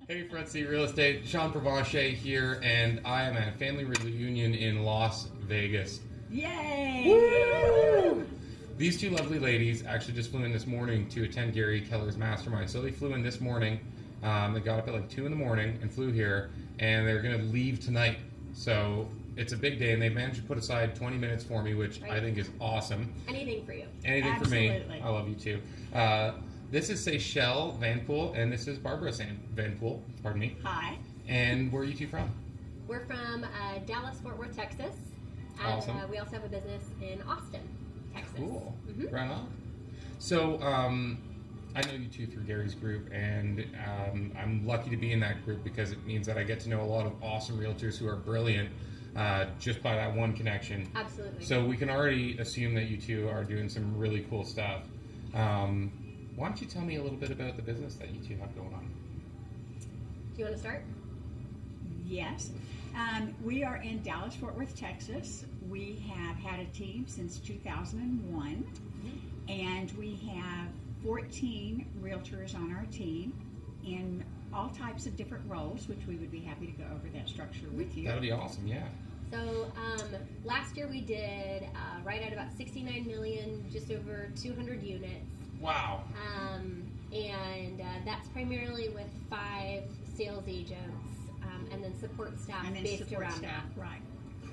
Hey, Front Seat Real Estate. Sean Provencher here, and I am at a family reunion in Las Vegas. Yay! Woo! These two lovely ladies actually just flew in this morning to attend Gary Keller's mastermind. So they flew in this morning. They got up at like 2 in the morning and flew here, and they're going to leave tonight. So it's a big day, and they managed to put aside 20 minutes for me, which I think is awesome. Anything for you. Anything Absolutely. for me. I love you too. This is Seychelle Van Poole, and this is Barbara Van Poole. Pardon me. Hi. And where are you two from? We're from Dallas, Fort Worth, Texas. And Awesome. we also have a business in Austin, Texas. Cool. Mm-hmm. Right on. So, I know you two through Gary's group, and I'm lucky to be in that group because it means that I get to know a lot of awesome realtors who are brilliant just by that one connection. Absolutely. So we can already assume that you two are doing some really cool stuff. Why don't you tell me a little bit about the business that you two have going on? Do you want to start? Yes. We are in Dallas, Fort Worth, Texas. We have had a team since 2001, and we have 14 realtors on our team in all types of different roles, which we would be happy to go over that structure with you. That would be awesome, yeah. So last year we did right at about 69 million, just over 200 units. Wow. And that's primarily with 5 sales agents and then support staff And then based support around staff, that. right.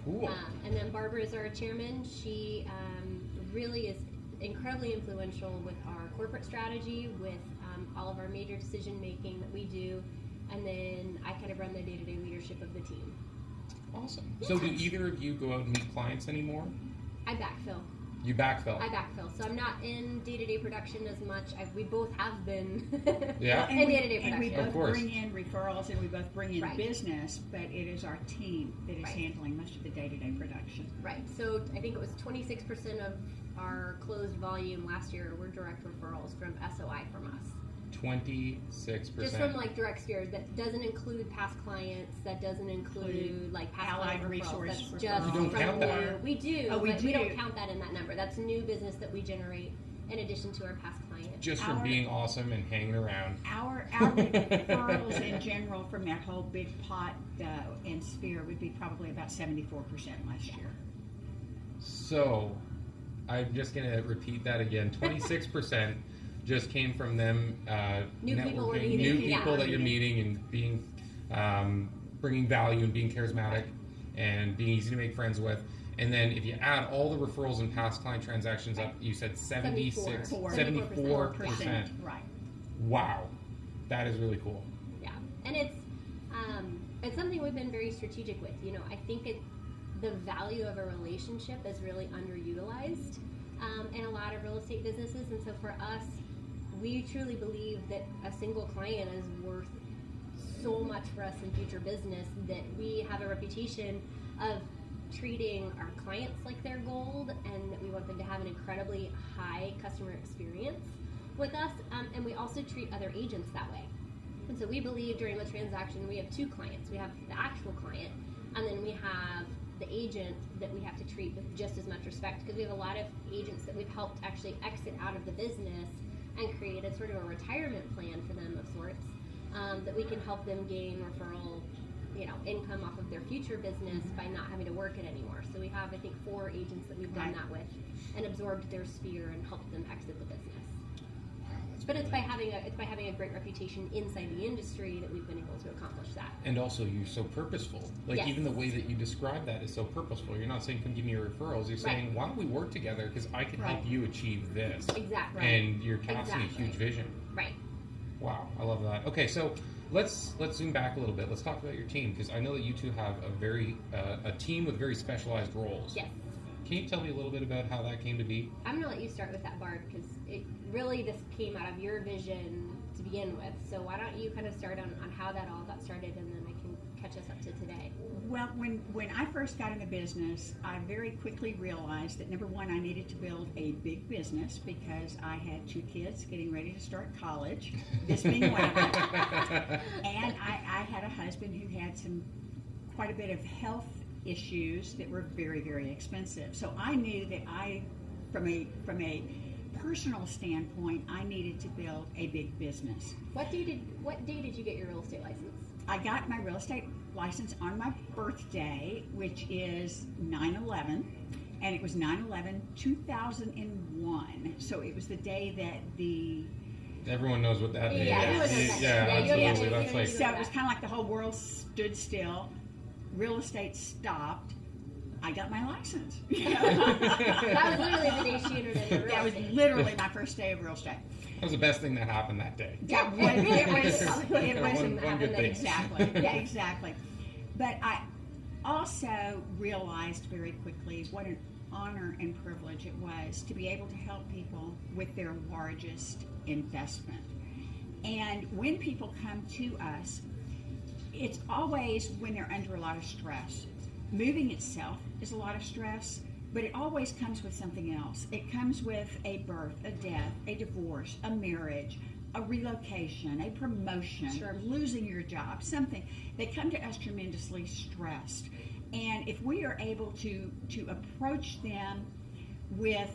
Cool. And then Barbara is our chairman. She really is incredibly influential with our corporate strategy, with all of our major decision making that we do, and then I kind of run the day-to-day leadership of the team. Awesome. So do either of you go out and meet clients anymore? I backfill. You backfill? I backfill. So I'm not in day-to-day production as much. We both have been Yeah. in day-to-day And we production. Of both course. bring in referrals and we both bring in Right. business, but it is our team that is Right. handling most of the day-to-day production. Right. So I think it was 26% of our closed volume last year were direct referrals from SOI from us. 26%. Just from like direct spheres. That doesn't include past clients. That doesn't include like past Allied client referrals. resource That's referrals. just You don't from count new. that. We do, Oh, we but we do. don't count that in that number. That's new business that we generate in addition to our past clients. Just from Our- being awesome and hanging around. Our referrals in general from that whole big pot and sphere would be probably about 74% last year. So, I'm just going to repeat that again. 26% just came from them New people we're networking, meeting, new yeah. people that you're meeting and being, bringing value and being charismatic and being easy to make friends with. And then if you add all the referrals and past client transactions up, you said 74%. Right. Wow. That is really cool. Yeah, and it's something we've been very strategic with. You know, I think the value of a relationship is really underutilized in a lot of real estate businesses, and so for us, we truly believe that a single client is worth so much for us in future business that we have a reputation of treating our clients like they're gold, and that we want them to have an incredibly high customer experience with us, and we also treat other agents that way. And so we believe during the transaction we have 2 clients. We have the actual client, and then we have the agent that we have to treat with just as much respect, because we have a lot of agents that we've helped actually exit out of the business and create a sort of a retirement plan for them of sorts, that we can help them gain referral, income off of their future business by not having to work it anymore. So we have, I think, 4 agents that we've done Right. that with and absorbed their sphere and helped them exit the business. Wow, that's But it's by brilliant. having a great reputation inside the industry that we've been able to accomplish that. And also, you're so purposeful. Like, Yes. even the way that you describe that is so purposeful. You're not saying, come give me your referrals. You're saying, why don't we work together? Because I can help Right. you achieve this. Exactly. And you're casting a Exactly. huge vision. Right. Wow, I love that. Okay, so let's zoom back a little bit. Let's talk about your team, because I know that you two have a team with very specialized roles. Yes. Can you tell me a little bit about how that came to be? I'm going to let you start with that, Barb, because this came out of your vision to begin with. So why don't you kind of start on how that all got started, and then I can catch us up to today. Well, when I first got in the business, I very quickly realized that, number one, I needed to build a big business because I had 2 kids getting ready to start college, this being one of them. And I had a husband who had quite a bit of health issues that were very, very expensive. So I knew that from a personal standpoint, I needed to build a big business. What day did you get your real estate license? I got my real estate license on my birthday, which is 9/11, and it was 9/11/2001. So it was the day that the Everyone knows what that is. Yeah, everyone knows that. Yeah, Yeah, absolutely. you That's like so it was kind of like the whole world stood still, real estate stopped. I got my license. That was literally the day she entered into real That was estate. literally my first day of real estate. that was the best thing that happened that day. Yeah, it was it was one good thing. exactly. Yeah, exactly. But I also realized very quickly what an honor and privilege it was to be able to help people with their largest investment. And when people come to us, it's always when they're under a lot of stress. Moving itself is a lot of stress, but it always comes with something else. It comes with a birth, a death, a divorce, a marriage, a relocation, a promotion, Sure. losing your job, something. They come to us tremendously stressed. And if we are able to approach them with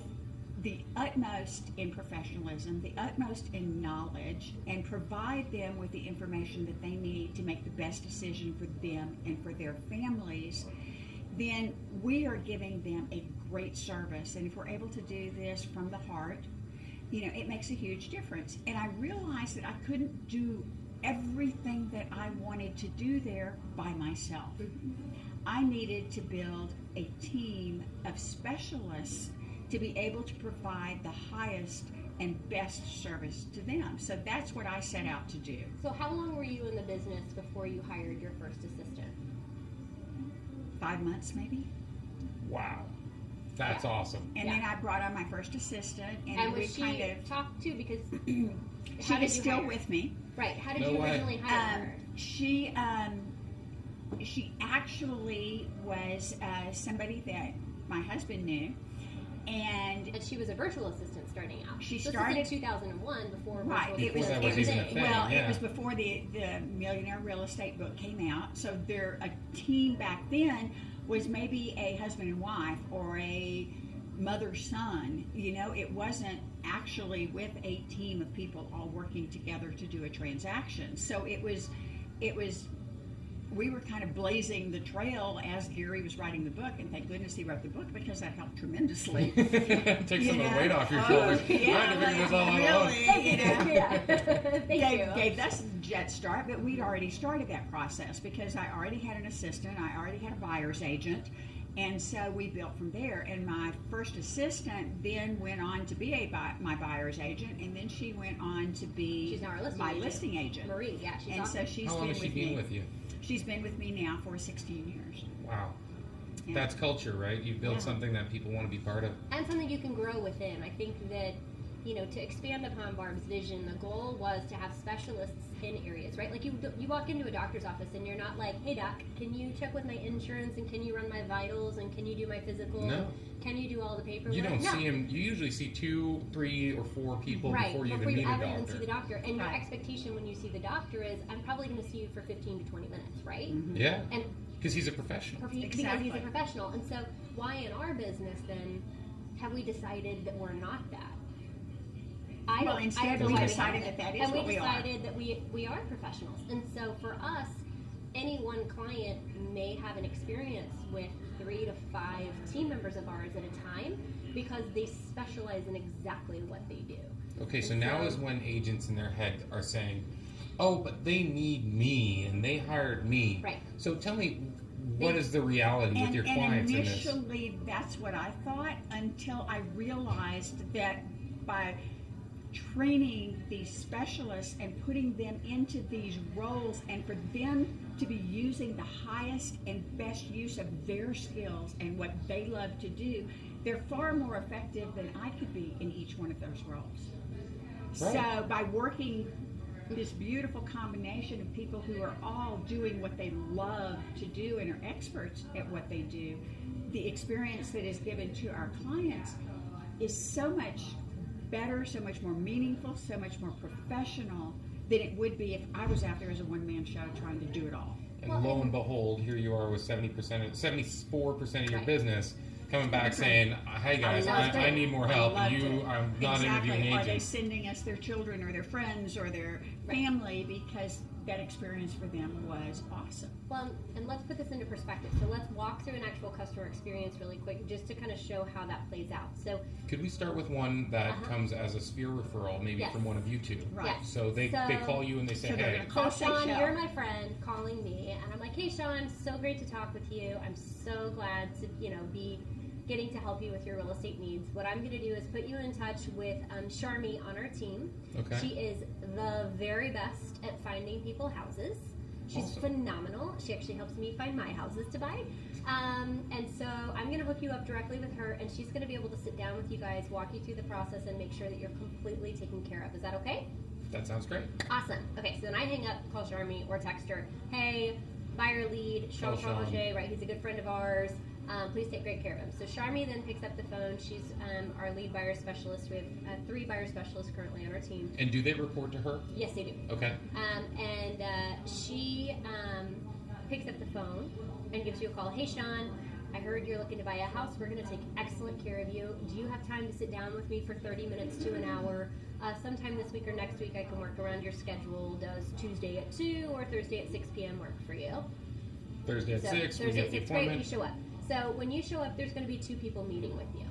the utmost in professionalism, the utmost in knowledge, and provide them with the information that they need to make the best decision for them and for their families, then we are giving them a great service. And if we're able to do this from the heart, it makes a huge difference. And I realized that I couldn't do everything that I wanted to do there by myself. I needed to build a team of specialists to be able to provide the highest and best service to them. So that's what I set out to do. So how long were you in the business before you hired your first assistant? 5 months maybe. Wow. That's awesome. And then I brought on my first assistant, and we was she kind of talked to because she is still with me. Right. How did No you way. originally hire her? She actually was somebody that my husband knew, and And she was a virtual assistant starting out. She So started- this is in 2001 before right. virtual It was, Before that it was was even a thing, well, yeah. it was before the Millionaire Real Estate book came out. So a team back then was maybe a husband and wife or a mother-son. It wasn't actually with a team of people all working together to do a transaction. So it was we were kind of blazing the trail as Gary was writing the book, and thank goodness he wrote the book because that helped tremendously. Take some of the weight off your Oh, shoulders. yeah, Trying to figure this all out. really, Thank you. gave us a jet start, but we'd already started that process because I already had an assistant, I already had a buyer's agent, and so we built from there. And my first assistant then went on to be my buyer's agent, and then she went on to be She's now our listing my agent. listing agent. Marie, yeah, she's And awesome. so she's How long been has she with been me. with you? She's been with me now for 16 years. Wow. Yeah. That's culture, right? You build Yeah. something that people want to be part of. And something you can grow within. I think that, to expand upon Barb's vision, the goal was to have specialists in areas, right? Like you walk into a doctor's office and you're not like, hey doc, can you check with my insurance and can you run my vitals and can you do my physical? No. Can you do all the paperwork? You don't No. see them. You usually see 2, 3, or 4 people Right, before you even meet a ever even doctor. see the doctor. And your Right. expectation when you see the doctor is, I'm probably going to see you for 15 to 20 minutes, right? Yeah, And because he's a professional. because he's Exactly. a professional. And so why in our business then have we decided that we're not that? Well, instead know we why decided haven't. that is and what we we are. decided that we are professionals. And so for us, any one client may have an experience with 3 to 5 team members of ours at a time because they specialize in exactly what they do. Okay, so And now so- is when agents in their head are saying, oh, but they need me and they hired me. Right. So tell me, what They- is the reality with your clients in this? Initially, that's what I thought until I realized that by training these specialists and putting them into these roles and for them to be using the highest and best use of their skills and what they love to do, they're far more effective than I could be in each one of those roles. Right. So by working this beautiful combination of people who are all doing what they love to do and are experts at what they do, the experience that is given to our clients is so much better, so much more meaningful, so much more professional than it would be if I was out there as a one-man show trying to do it all. And Well, lo and- and behold, here you are with 74% of your Right. business, coming back saying, "Hey guys, I need more help. I'm not interviewing Are they agents." sending us their children or their friends or their family because that experience for them was awesome? Well, and let's put this into perspective. So let's walk through an actual customer experience really quick, just to kind of show how that plays out. So Could we start with one that comes as a Sphere referral, maybe Yes. from one of you two? Right. Yes. So they call you and they say, So they're "Hey, gonna So call Sean, Seychelle. you're my friend calling me, and I'm like, hey Sean, so great to talk with you. I'm so glad to, be getting to help you with your real estate needs. What I'm going to do is put you in touch with Sharmi on our team. Okay. She is the very best at finding people houses. She's Awesome. phenomenal. She actually helps me find my houses to buy. And so I'm going to hook you up directly with her, and she's going to be able to sit down with you guys, walk you through the process, and make sure that you're completely taken care of. Is that okay? that sounds great." Awesome. Okay, so then I hang up, call Sharmi or text her. Hey, buyer lead, Sean Call Sean. Provencher, right? He's a good friend of ours. Please take great care of him. So Sharmi then picks up the phone. She's our lead buyer specialist. We have 3 buyer specialists currently on our team. And do they report to her? Yes, they do. Okay. And she picks up the phone and gives you a call. Hey, Sean, I heard you're looking to buy a house. We're going to take excellent care of you. Do you have time to sit down with me for 30 minutes to an hour? Sometime this week or next week I can work around your schedule. Does Tuesday at 2 or Thursday at 6 p.m. work for you? Thursday at So 6, we Thursday get at the 6, great, you appointment. show up. So when you show up, there's going to be 2 people meeting with you.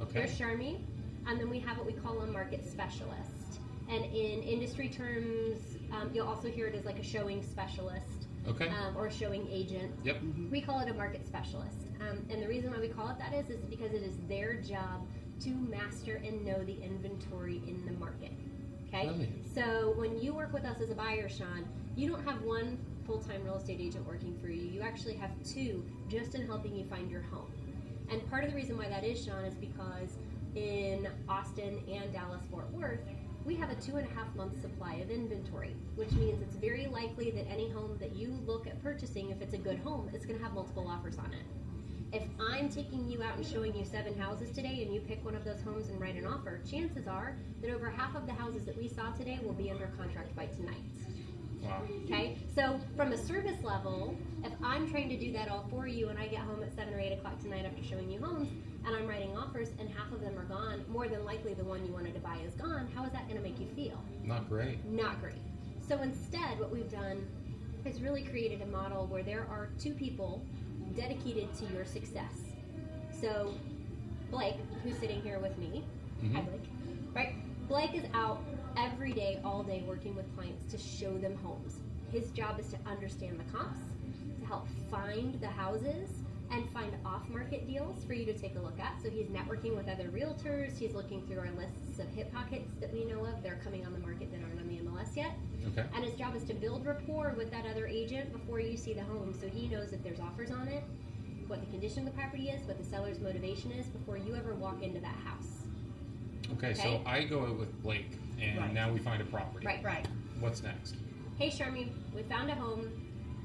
Okay. There's Sharmi, and then we have what we call a market specialist. And in industry terms, you'll also hear it as like a showing specialist. Okay. Or a showing agent. Yep. We call it a market specialist. And the reason why we call it that is because it is their job to master and know the inventory in the market. Okay? Brilliant. So when you work with us as a buyer, Sean, you don't have one full-time real estate agent working for you. You actually have 2 just in helping you find your home. And part of the reason why that is, Sean, is because in Austin and Dallas-Fort Worth, we have a 2.5-month supply of inventory, which means it's very likely that any home that you look at purchasing, if it's a good home, it's going to have multiple offers on it. If I'm taking you out and showing you 7 houses today and you pick one of those homes and write an offer, chances are that over half of the houses that we saw today will be under contract by tonight. Wow. Okay, so from a service level, if I'm trying to do that all for you and I get home at 7 or 8 o'clock tonight after showing you homes and I'm writing offers and half of them are gone, more than likely the one you wanted to buy is gone, how is that going to make you feel? Not great. Not great. So instead, what we've done is really created a model where there are 2 people dedicated to your success. So Blake, who's sitting here with me, hi Blake, right? Blake is out every day, all day, working with clients to show them homes. His job is to understand the comps, to help find the houses, and find off-market deals for you to take a look at. So he's networking with other realtors. He's looking through our lists of hip pockets that we know of. They're coming on the market that aren't on the MLS yet. Okay. And his job is to build rapport with that other agent before you see the home, so he knows if there's offers on it, what the condition of the property is, what the seller's motivation is before you ever walk into that house. Okay, so Okay. I go out with Blake, and Right. now we find a property. Right. Right. What's next? Hey Sharmi, we found a home.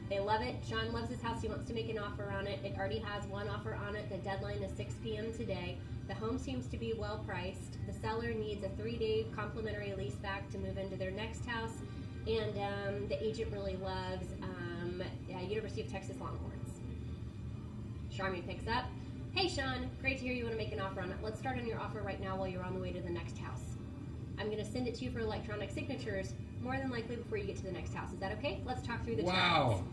They love it. Sean loves his house. He wants to make an offer on it. It already has 1 offer on it. The deadline is 6 p.m. today. The home seems to be well priced. The seller needs a 3-day complimentary lease back to move into their next house. And the agent really loves University of Texas Longhorns. Sharmi picks up. Hey Sean, great to hear you want to make an offer on it. Let's start on your offer right now while you're on the way to the next house. I'm going to send it to you for electronic signatures, more than likely before you get to the next house. Is that okay? Let's talk through the Wow. terms.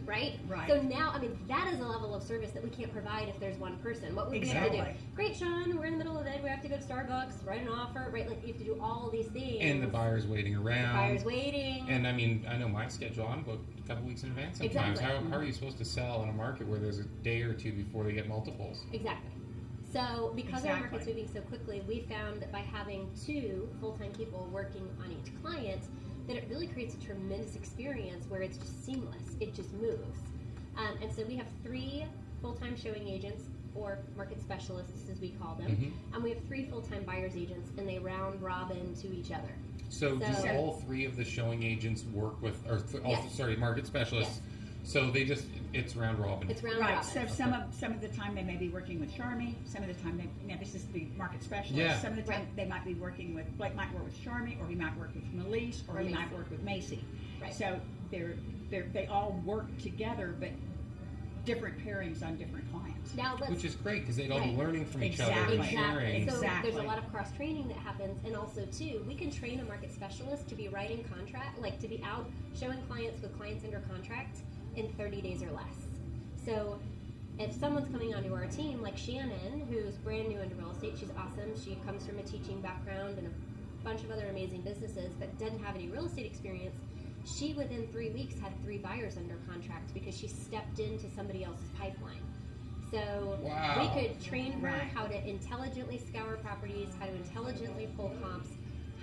Right? Right. So now, I mean, that is a level of service that we can't provide if there's one person. What would we have to do? Exactly. Great, Sean, we're in the middle of it. We have to go to Starbucks, write an offer, right? Like, you have to do all these things. And the buyer's waiting around. Buyer's waiting. And I mean, I know my schedule. I'm booked a couple weeks in advance sometimes. Exactly. How are you supposed to sell in a market where there's a day or 2 before they get multiples? Exactly. So because our market's Exactly. moving so quickly, we found that by having 2 full-time people working on each client, that it really creates a tremendous experience where it's just seamless. It just moves. And so we have 3 full-time showing agents, or market specialists as we call them, and we have 3 full-time buyers agents, and they round robin to each other. So do So- all 3 of the showing agents work with, or Yes. market specialists? So they just, it's round robin. It's round Right. robin. So some of the time they may be working with Sharmi. Some of the time this is the market specialist. Yeah. Some of the time Right. they might be working with Blake. Might work with Sharmi, or he might work with Melise, or he might Macy. work with Macy. Right. So they all work together, but different pairings on different clients. Now, Which is great because they'd all be Right. learning from each other Exactly. and sharing. So Exactly. there's a lot of cross training that happens, and also too, we can train a market specialist to be writing contract, like to be out showing clients with clients under contract in 30 days or less. So if someone's coming onto our team, like Shannon, who's brand new into real estate, she's awesome. She comes from a teaching background and a bunch of other amazing businesses, but doesn't have any real estate experience. She, within 3 weeks, had 3 buyers under contract because she stepped into somebody else's pipeline. So Wow. we could train her Right. how to intelligently scour properties, how to intelligently pull comps,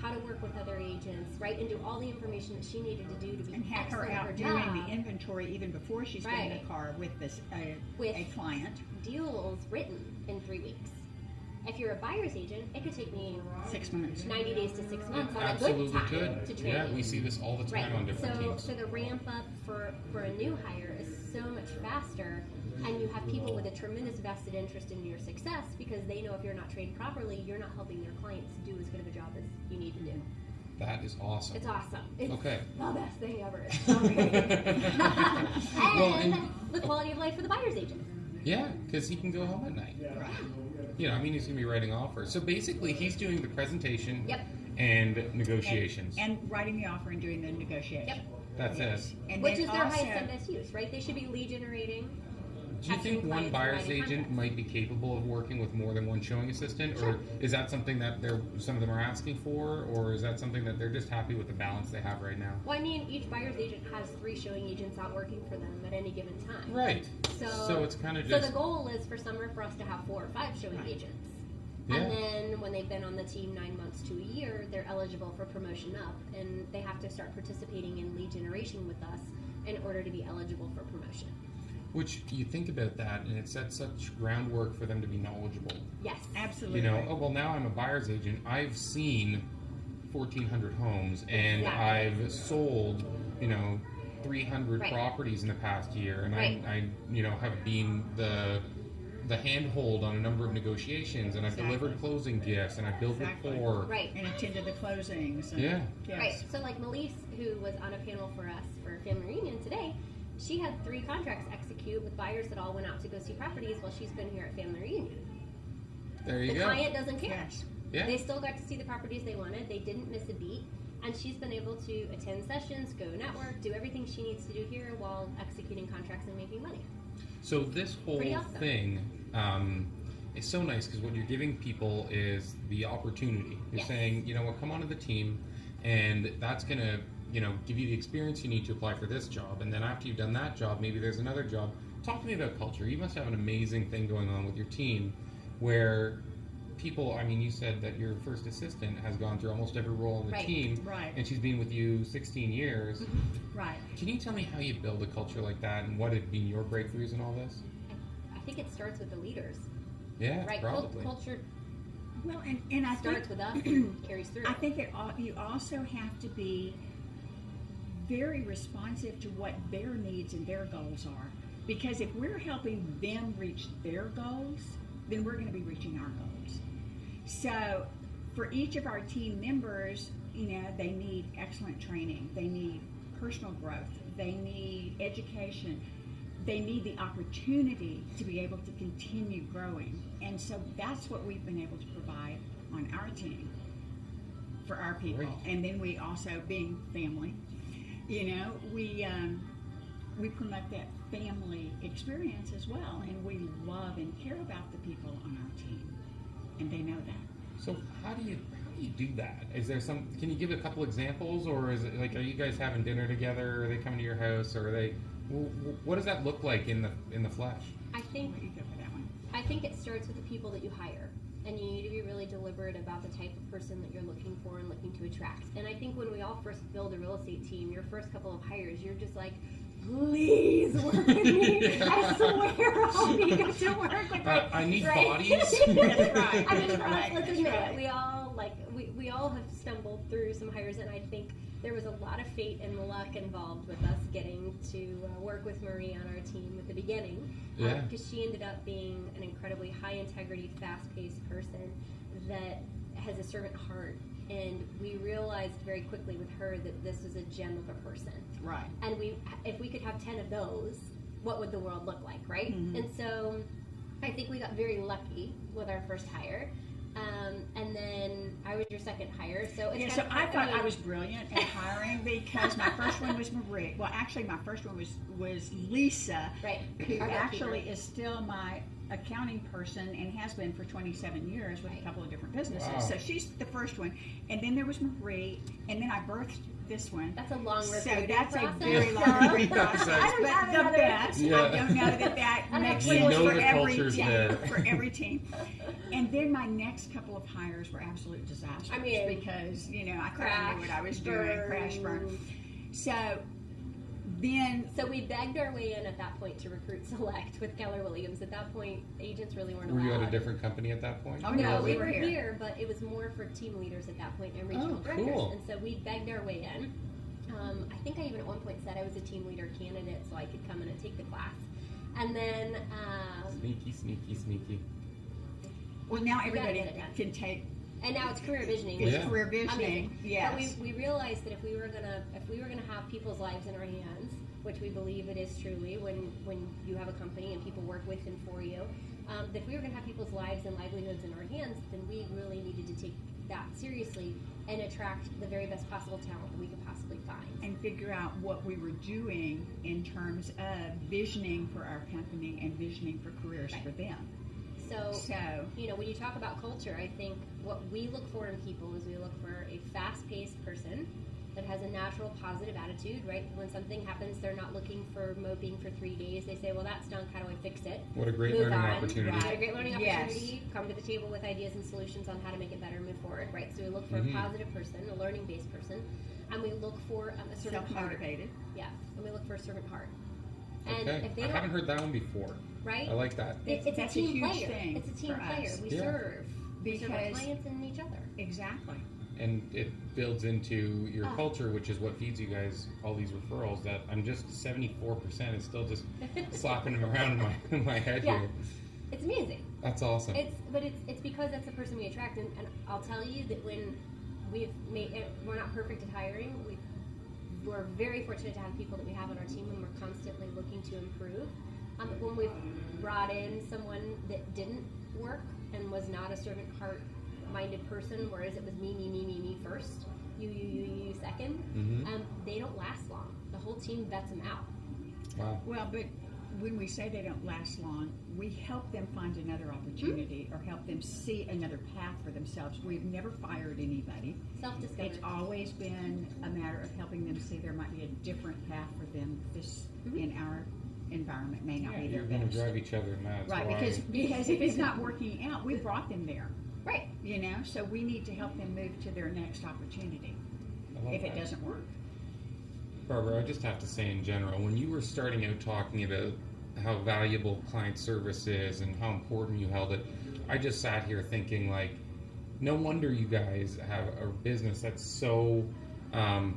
how to work with other agents, right, and do all the information that she needed to do to be And have her excellent at out her doing job. the inventory even before she's getting Right. a car with this With- a client. Deals written in 3 weeks. If you're a buyer's agent, it could take me 6 months. 90 days to 6 months on a Absolutely good time could. to train Yeah, you. we see this all the time on different teams. So the ramp up for a new hire is so much faster, and you have people with a tremendous vested interest in your success because they know if you're not trained properly, you're not helping their clients do as good of a job as you need to do. That is awesome. It's awesome. It's Okay. the best thing ever. It's so great. Well, and and- the quality of life for the buyer's agent. Yeah, because he can go home at night. Right. You know, I mean, he's going to be writing offers. So basically, he's doing the presentation Yep. and negotiations. And writing the offer and doing the negotiation. Yep. That's Yes. it. And Which then is their also, highest and best use, right? They should be lead generating. Do you think Capturing one clients and buyer's writing agent contracts. might be capable of working with more than one showing assistant, Sure. or is that something that some of them are asking for, or is that something that they're just happy with the balance they have right now? Well, I mean, each buyer's agent has 3 showing agents out working for them at any given time. Right. So it's kind of So just the goal is for summer for us to have 4 or 5 showing Right. agents. Yeah. And then when they've been on the team 9 months to a year, they're eligible for promotion up, and they have to start participating in lead generation with us in order to be eligible for promotion. which you think about that, and it sets such groundwork for them to be knowledgeable. Yes. absolutely. You know, oh well, now I'm a buyer's agent. I've seen 1,400 homes, and Exactly. I've sold, 300 Right. properties in the past year, and Right. I have been the handhold on a number of negotiations, and I've Exactly. delivered closing gifts, and I've built Exactly. rapport. Right. And attended the closings. And, Yeah. Yes. Right. So like Melise, who was on a panel for us for Family Reunion today, she had 3 contracts execute with buyers that all went out to go see properties while she's been here at Family Reunion. There you The go. client doesn't care. Yes. Yeah. They still got to see the properties they wanted. They didn't miss a beat. And she's been able to attend sessions, go network, do everything she needs to do here while executing contracts and making money. So this whole Pretty awesome. thing is so nice because what you're giving people is the opportunity. You're Yes. saying, you know what, come onto the team, and that's gonna, give you the experience you need to apply for this job. And then after you've done that job, maybe there's another job. Talk to me about culture. You must have an amazing thing going on with your team, where people. I mean, you said that your first assistant has gone through almost every role in the Right. team, Right. and she's been with you 16 years. Right. Can you tell me how you build a culture like that, and what have been your breakthroughs in all this? I think it starts with the leaders, Yeah, right? probably. Culture Well, and I starts think with us and carries through. I think you also have to be very responsive to what their needs and their goals are. Because if we're helping them reach their goals, then we're going to be reaching our goals. So for each of our team members, they need excellent training. They need personal growth. They need education. They need the opportunity to be able to continue growing. And so that's what we've been able to provide on our team for our people. Great. And then we also, being family, we promote that family experience as well. And we love and care about the people on our team. And they know that. So how do you do that? Is there can you give a couple examples, or is it like, are you guys having dinner together? Are they coming to your house, or are they? What does that look like in the flesh? I think Where do you go for that one? I think it starts with the people that you hire. And you need to be really deliberate about the type of person that you're looking for and looking to attract. And I think when we all first build a real estate team, your first couple of hires, you're just like, please work with me. I swear I'll be good to work with. I need right? bodies. That's right. I mean, for us, Right, let's that's admit right. it. We all we all have stumbled through some hires, and I think there was a lot of fate and luck involved with us getting to work with Marie on our team at the beginning. Yeah. Because she ended up being an incredibly high integrity, fast-paced person that has a servant heart. And we realized very quickly with her that this was a gem of a person. Right. And if we could have 10 of those, what would the world look like, right? Mm-hmm. And so I think we got very lucky with our first hire. And then I was your second hire, so it's so I thought I was brilliant at hiring because my first one was Marie. Well, actually, my first one was Lisa, right, who our actually bookkeeper. is still my accounting person and has been for 27 years with a couple of different businesses. Wow. So she's the first one, and then there was Marie, and then I birthed this one. That's a long So recruiting that's process. a very long recruiting process, I don't have but the another- best. Yeah. I don't know that I makes don't sense know for the every culture's team. there. For every team. And then my next couple of hires were absolute disasters. I mean, because I couldn't crash, know what I was doing, crash burn. So then So we begged our way in at that point to recruit Select with Keller Williams. At that point, agents really weren't Were you allowed. at a different company at that point? Oh, No, no, we we were were here, but it was more for team leaders at that point and regional Oh, directors. cool. And so we begged our way in. I think I even at one point said I was a team leader candidate so I could come in and take the class. And then, Sneaky. well, now You gotta everybody get it done. can take and now it's career visioning. it's Yeah. career visioning. Amazing. Yes. But we realized that if we were gonna have people's lives in our hands, which we believe it is truly when you have a company and people work with and for you, that if we were gonna have people's lives and livelihoods in our hands, then we really needed to take that seriously and attract the very best possible talent that we could possibly find. and figure out what we were doing in terms of visioning for our company and visioning for careers Right. for them. So, So when you talk about culture, I think what we look for in people is we look for a fast-paced person that has a natural positive attitude, right? When something happens, they're not looking for moping for 3 days. They say, well, that stunk, how do I fix it? What a great Move learning on. opportunity. Right. A great learning Yes. opportunity. Come to the table with ideas and solutions on how to make it better and move forward, right? So we look for Mhm. a positive person, a learning-based person, and we look for a servant heart. self-motivated. Yeah, and we look for a servant heart. And Okay. if they I don't, haven't heard that one before. right? I like that. It's a That's a team huge player. thing It's a team for player. us. We Yeah. serve. We serve our Because- clients and each other. Exactly. And it builds into your Ah. culture, which is what feeds you guys all these referrals. That I'm just 74% is still just slapping them around in my head Yeah. here. It's amazing. That's awesome. It's because that's the person we attract, and I'll tell you that when we're not perfect at hiring. We're very fortunate to have people that we have on our team, and we're constantly looking to improve. When we've brought in someone that didn't work and was not a servant heart minded person, whereas it was me first, you second, Mhm. they don't last long. The whole team vets them out. Wow. Well, but when we say they don't last long, we help them find another opportunity or help them see another path for themselves. We've never fired anybody. Self-discovery. It's always been a matter of helping them see there might be a different path for them. This in our environment may not Yeah, be their you're going to best. drive each other nuts. Right, Why? because if it's not working out, we brought them there. Right. So we need to help them move to their next opportunity I love if it that. doesn't work. Barbara, I just have to say in general, when you were starting out talking about how valuable client service is and how important you held it, I just sat here thinking like, no wonder you guys have a business that's so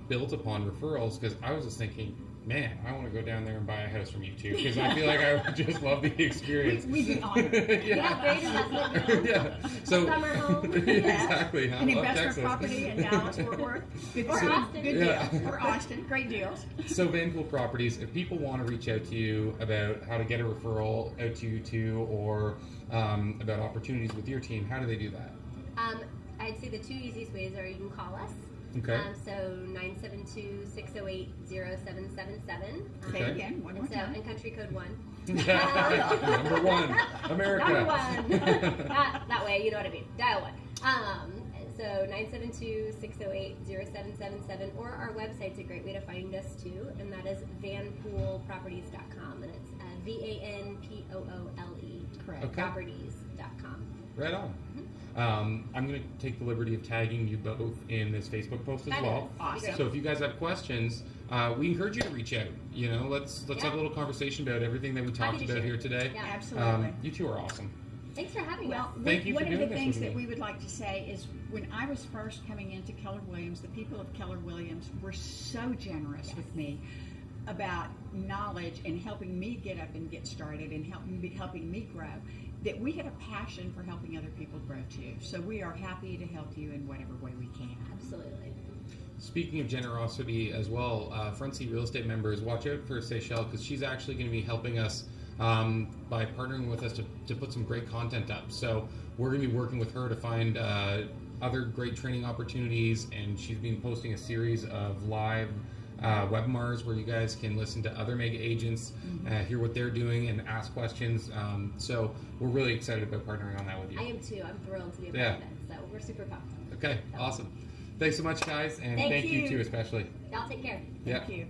built upon referrals, because I was just thinking, man, I want to go down there and buy a house from you too, because I feel like I would just love the experience. We'd be honored. Yeah, great investment. Yeah. So Summer home. exactly. I An love investment Texas. property in Dallas, Fort Worth. Good Or deal. Austin. Good Yeah. deal. Or Austin. Great deals. So Van Poole Properties, if people want to reach out to you about how to get a referral out to you too, or about opportunities with your team, how do they do that? I'd say the two easiest ways are you can call us. Okay. So 972-608-0777. Say it Okay. again, one more And so, time. and country code 1. Number one, America. Number 1. that way, you know what I mean. Dial 1. So 972-608-0777, or our website's a great way to find us too, and that is vanpooleproperties.com, and it's VANPOOLE Correct. Okay. properties.com. Right on. I'm going to take the liberty of tagging you both in this Facebook post as well. Awesome. So if you guys have questions, we encourage you to reach out. Let's have a little conversation about everything that we talked Happy to about share. here today. Yeah. Absolutely. You two are awesome. Thanks for having Well, us. Thank you for one of doing the this things with that me. we would like to say is when I was first coming into Keller Williams, the people of Keller Williams were so generous with me about knowledge and helping me get up and get started and helping me grow, that we have a passion for helping other people grow too. So we are happy to help you in whatever way we can. Absolutely. Speaking of generosity as well, Front Seat Real Estate members, watch out for Seychelle because she's actually going to be helping us by partnering with us to put some great content up. So we're going to be working with her to find other great training opportunities, and she's been posting a series of live webinars where you guys can listen to other mega agents, hear what they're doing, and ask questions. So we're really excited about partnering on that with you. I am too. I'm thrilled to be a part of it. So we're super pumped. Okay, awesome. Thanks so much, guys, and thank you too, especially. Y'all take care. Thank you.